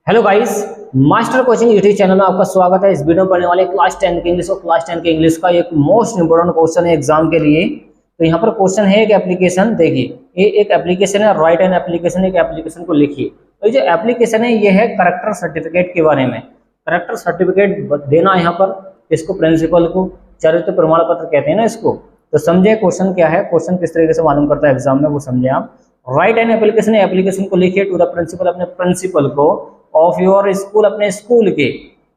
Hello guys, master coaching YouTube channel में आपका स्वागत है। इस वीडियो में पढ़ने वाले क्लास 10 के इंग्लिश और क्लास 10 के इंग्लिश का एक मोस्ट इंपोर्टेंट क्वेश्चन है एग्जाम के लिए। तो यहाँ पर क्वेश्चन है एक एप्लीकेशन, देखिए ये एक एप्लीकेशन है, राइट एन एप्लीकेशन, एक एप्लीकेशन को लिखिए। तो ये जो एप्लीकेशन है ये है करेक्टर सर्टिफिकेट के बारे में। करेक्टर सर्टिफिकेट देना यहाँ पर इसको प्रिंसिपल को, चरित्र प्रमाण पत्र कहते हैं ना इसको। तो समझे क्वेश्चन क्या है, क्वेश्चन किस तरीके से मालूम करता है एग्जाम में, वो समझे आप। राइट एन एप्लीकेशन, एप्लीकेशन को लिखिए टू द प्रिंसिपल, अपने प्रिंसिपल को, ऑफ योर स्कूल, अपने स्कूल के,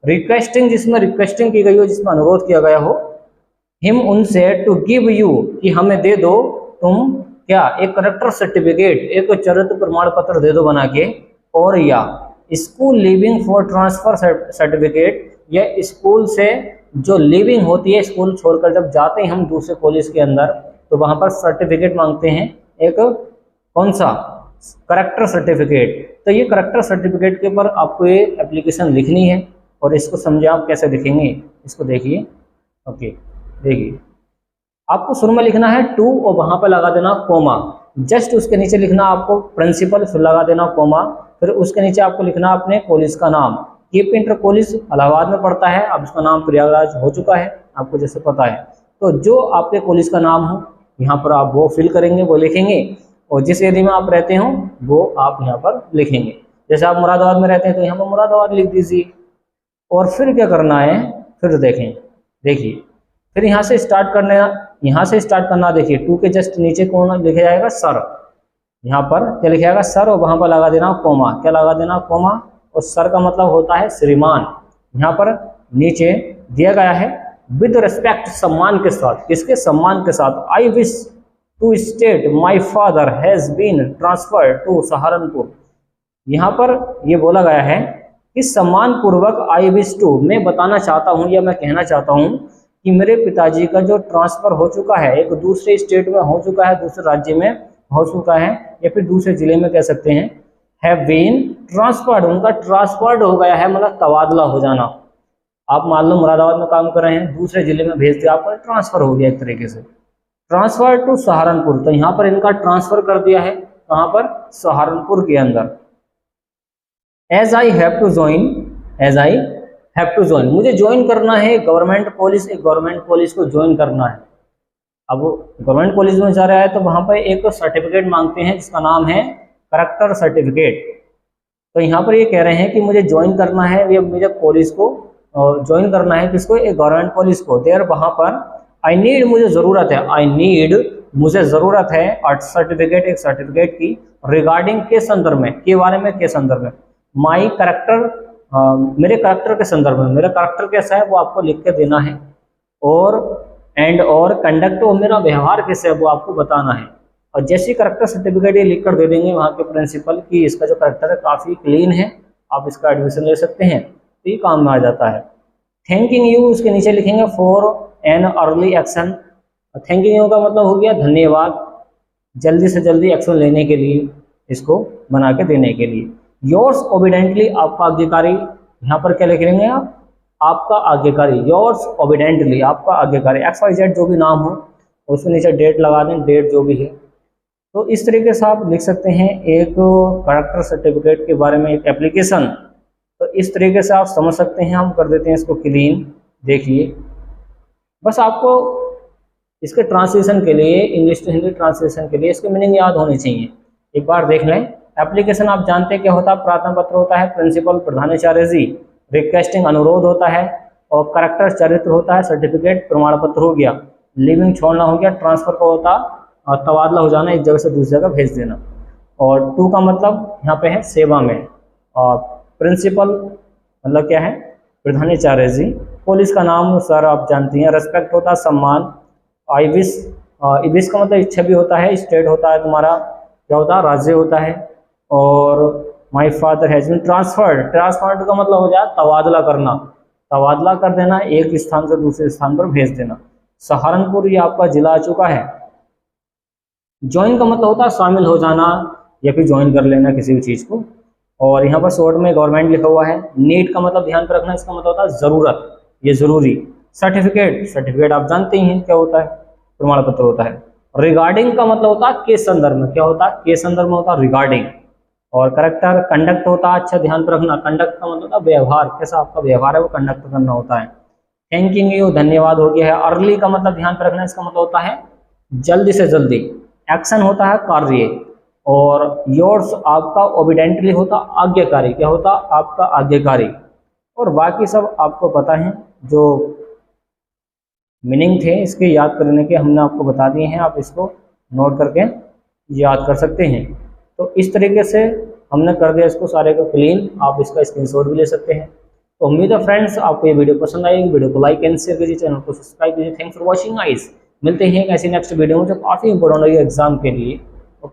रिक्वेस्टिंग, जिसमें रिक्वेस्टिंग की गई हो, जिसमें अनुरोध किया गया हो, हिम, उनसे, टू गिव यू, कि हमें दे दो तुम क्या, एक करेक्टर सर्टिफिकेट, एक चरित्र प्रमाण पत्र दे दो बना के, और या school leaving for transfer certificate, या स्कूल से जो लीविंग होती है, स्कूल छोड़कर जब जाते हैं हम दूसरे कॉलेज के अंदर, तो वहां पर सर्टिफिकेट मांगते हैं, एक कौन सा, करेक्टर सर्टिफिकेट। तो ये करेक्टर सर्टिफिकेट के ऊपर आपको ये एप्लीकेशन लिखनी है, और इसको समझे आप कैसे लिखेंगे, इसको देखिए। ओके, देखिए आपको शुरू में लिखना है टू, और वहां पर लगा देना कोमा, जस्ट उसके नीचे लिखना आपको प्रिंसिपल, फिर लगा देना कोमा, फिर उसके नीचे आपको लिखना अपने कॉलेज का नाम। केप इंटर कॉलेज इलाहाबाद में पड़ता है, अब उसका नाम प्रयागराज हो चुका है आपको जैसे पता है। तो जो आपके कॉलेज का नाम हो यहाँ पर आप वो फिल करेंगे, वो लिखेंगे, और जिस एरिया में आप रहते हो वो आप यहाँ पर लिखेंगे। जैसे आप मुरादाबाद में रहते हैं तो यहाँ पर मुरादाबाद लिख दीजिए। और फिर क्या करना है, फिर देखें, देखिए फिर यहाँ से स्टार्ट करना, देखिए टू के जस्ट नीचे कौन लिखा जाएगा, सर। यहाँ पर क्या लिखा जाएगा, सर, और वहां पर लगा देना कोमा, क्या लगा देना, कोमा, और सर का मतलब होता है श्रीमान। यहाँ पर नीचे दिया गया है विद रिस्पेक्ट, सम्मान के साथ, किसके, सम्मान के साथ, I wish to state my father has been transfer to Saharanpur. यहाँ पर ये बोला गया है कि सम्मान पूर्वक, आई विश टू, मैं बताना चाहता हूँ या मैं कहना चाहता हूँ कि मेरे पिताजी का जो ट्रांसफर हो चुका है, एक दूसरे स्टेट में हो चुका है, दूसरे राज्य में हो चुका है, या फिर दूसरे जिले में कह सकते हैं, हैव बीन ट्रांसफर्ड, उनका ट्रांसफर्ड हो गया है, मतलब तबादला हो जाना। आप मान लो मुरादाबाद में काम कर रहे हैं, दूसरे जिले में भेज दिया, आपका ट्रांसफर हो गया एक तरीके से, ट्रांसफर टू सहारनपुर। तो यहाँ पर इनका ट्रांसफर कर दिया है, कहाँ पर, सहारनपुर के अंदर। As I have to join, as I have to join, मुझे ज्वाइन करना है गवर्नमेंट कॉलेज, एक गवर्नमेंट कॉलेज को ज्वाइन करना है। अब गवर्नमेंट कॉलेज में जा रहा है तो वहां पर एक सर्टिफिकेट मांगते हैं जिसका नाम है करेक्टर सर्टिफिकेट। तो यहाँ पर ये कह रहे हैं कि मुझे ज्वाइन करना है, ये मुझे कॉलेज को ज्वाइन करना है, किसको, एक गवर्नमेंट कॉलेज को। देयर, वहां पर, आई नीड, मुझे जरूरत है, आई नीड, मुझे जरूरत है, सर्टिफिकेट, एक सर्टिफिकेट की, रिगार्डिंग, के संदर्भ में, के बारे में, के संदर्भ में, माई करेक्टर, मेरे करेक्टर के संदर्भ में, मेरा करेक्टर कैसा है वो आपको लिख के देना है, और एंड और कंडक्ट, और मेरा व्यवहार कैसे है वो आपको बताना है। और जैसे करेक्टर सर्टिफिकेट ये लिख कर दे देंगे वहाँ के प्रिंसिपल की इसका जो करेक्टर है काफ़ी क्लीन है, आप इसका एडमिशन ले सकते हैं, तो ये काम में आ जाता है। थैंकिंग यू, उसके नीचे लिखेंगे for an early action. Thanking you का मतलब हो गया धन्यवाद, जल्दी से जल्दी एक्शन लेने के लिए, इसको बना के देने के लिए। योर्स ओबिडेंटली, आपका आज्ञाकारी, यहाँ पर क्या लिख लेंगे आप, आपका आज्ञाकारी, योर्स ओबिडेंटली, आपका आज्ञाकारी, एक्स वाई जेड जो भी नाम हो, उसके नीचे डेट लगा दें, डेट जो भी है। तो इस तरीके से आप लिख सकते हैं एक करेक्टर सर्टिफिकेट के बारे में एक एप्लीकेशन। तो इस तरीके से आप समझ सकते हैं, हम कर देते हैं इसको क्लीन। देखिए बस आपको इसके ट्रांसलेशन के लिए, इंग्लिश टू हिंदी ट्रांसलेशन के लिए इसके मीनिंग याद होने चाहिए, एक बार देख लें। एप्लीकेशन आप जानते हैं क्या होता है, प्रार्थना पत्र होता है, प्रिंसिपल प्रधानाचार्य जी, रिक्वेस्टिंग अनुरोध होता है, और करेक्टर चरित्र होता है, सर्टिफिकेट प्रमाण पत्र हो गया, लिविंग छोड़ना हो गया, ट्रांसफर का होता और तबादला हो जाना, एक जगह से दूसरी जगह भेज देना। और टू का मतलब यहाँ पे है सेवा में, और प्रिंसिपल मतलब क्या है, प्रधानाचार्य जी, पुलिस का नाम सर आप जानती हैं, रेस्पेक्ट होता है, सम्मान, आई विश, विश का मतलब इच्छा भी होता है, स्टेट होता है तुम्हारा क्या होता है, राज्य होता है, और my father has been transferred, transferred का मतलब हो जाए तबादला करना, तबादला कर देना, एक स्थान से दूसरे स्थान पर भेज देना। सहारनपुर ये आपका जिला आ चुका है। ज्वाइन का मतलब होता है शामिल हो जाना या फिर ज्वाइन कर लेना किसी भी चीज़ को, और यहाँ पर शॉर्ट में गवर्नमेंट लिखा हुआ है। नीड का मतलब ध्यान पर रखना, इसका मतलब होता है ज़रूरत, ये ज़रूरी। सर्टिफिकेट, सर्टिफिकेट आप जानते ही हैं क्या होता है, प्रमाण पत्र होता है। रिगार्डिंग का मतलब होता है के संदर्भ में, क्या होता है, के संदर्भ में होता है रिगार्डिंग। और करेक्टर कंडक्ट होता है, अच्छा ध्यान पर रखना, कंडक्ट का मतलब होता है व्यवहार, कैसा आपका व्यवहार है वो कंडक्ट करना होता है। थैंकिंग यू, धन्यवाद हो गया है। अर्ली का मतलब ध्यान पर रखना, इसका मतलब होता है जल्दी से जल्दी। एक्शन होता है कार्य, और योर्स आपका ओबिडेंटली होता आज्ञाकारी, क्या होता आपका आज्ञाकारी। और बाकी सब आपको पता है, जो मीनिंग थे इसके याद करने के हमने आपको बता दिए हैं, आप इसको नोट करके याद कर सकते हैं। तो इस तरीके से हमने कर दिया इसको सारे को क्लीन, आप इसका स्क्रीनशॉट भी ले सकते हैं। तो उम्मीद है फ्रेंड्स आपको ये वीडियो पसंद आएगी, वीडियो को लाइक एंड शेयर कीजिए, चैनल को सब्सक्राइब कीजिए। थैंक्स फॉर वॉचिंग गाइस, मिलते हैं ऐसी नेक्स्ट वीडियो में जो काफ़ी इंपॉर्टेंट होगी एग्जाम के लिए।